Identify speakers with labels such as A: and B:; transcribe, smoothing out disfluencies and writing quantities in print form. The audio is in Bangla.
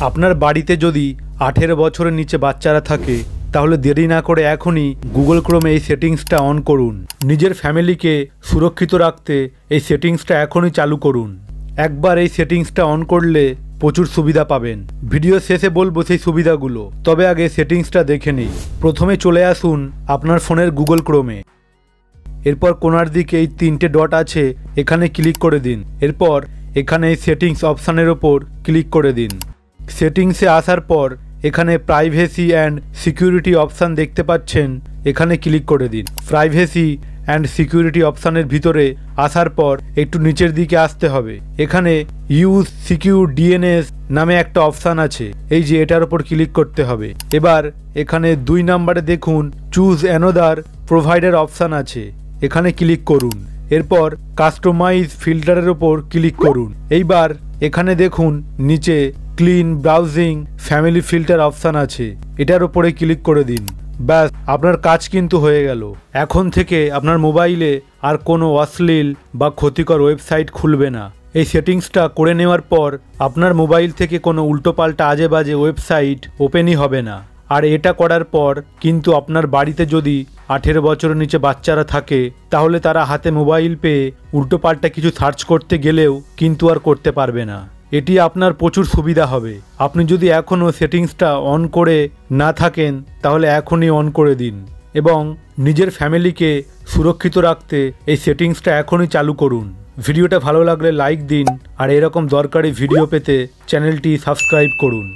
A: আপনার বাড়িতে যদি 18 বছরের নিচে বাচ্চারা থাকে তাহলে দেরি না করে এখনই গুগল ক্রোমে এই সেটিংসটা অন করুন। নিজের ফ্যামিলিকে সুরক্ষিত রাখতে এই সেটিংসটা এখনই চালু করুন। একবার এই সেটিংসটা অন করলে প্রচুর সুবিধা পাবেন। ভিডিও শেষে বলবো সেই সুবিধাগুলো, তবে আগে সেটিংসটা দেখে নিই। প্রথমে চলে আসুন আপনার ফোনের গুগল ক্রোমে। এরপর কোণার দিকে এই 3টে ডট আছে, এখানে ক্লিক করে দিন। এরপর এখানে এই সেটিংস অপশানের ওপর ক্লিক করে দিন। সেটিংসে আসার পর এখানে প্রাইভেসি অ্যান্ড সিকিউরিটি অপশান দেখতে পাচ্ছেন, এখানে ক্লিক করে দিন। প্রাইভেসি অ্যান্ড সিকিউরিটি অপশানের ভিতরে আসার পর একটু নিচের দিকে আসতে হবে। এখানে ইউজ সিকিউর ডিএনএস নামে একটা অপশান আছে, এই যে এটার ওপর ক্লিক করতে হবে। এবার এখানে 2 নম্বরে দেখুন চুজ অ্যানাদার প্রোভাইডার অপশান আছে, এখানে ক্লিক করুন। এরপর কাস্টমাইজ ফিল্টারের ওপর ক্লিক করুন। এইবার এখানে দেখুন নিচে clean browsing family filter option আছে, এটার ওপরে ক্লিক করে দিন। ব্যাস, আপনার কাজ কিন্তু হয়ে গেল। এখন থেকে আপনার মোবাইলে আর কোনো অশ্লীল বা ক্ষতিকর ওয়েবসাইট খুলবে না। এই সেটিংসটা করে নেওয়ার পর আপনার মোবাইল থেকে কোনো উল্টোপাল্টা আজে বাজে ওয়েবসাইট ওপেনই হবে না। আর এটা করার পর কিন্তু আপনার বাড়িতে যদি 18 বছরের নিচে বাচ্চারা থাকে তাহলে তারা হাতে মোবাইল পেয়ে উল্টোপাল্টা কিছু সার্চ করতে গেলেও কিন্তু আর করতে পারবে না। এটি আপনার প্রচুর সুবিধা হবে। আপনি যদি এখনও সেটিংসটা অন করে না থাকেন তাহলে এখনই অন করে দিন এবং নিজের ফ্যামিলিকে সুরক্ষিত রাখতে এই সেটিংসটা এখনই চালু করুন। ভিডিওটা ভালো লাগলে লাইক দিন আর এরকম দরকারি ভিডিও পেতে চ্যানেলটি সাবস্ক্রাইব করুন।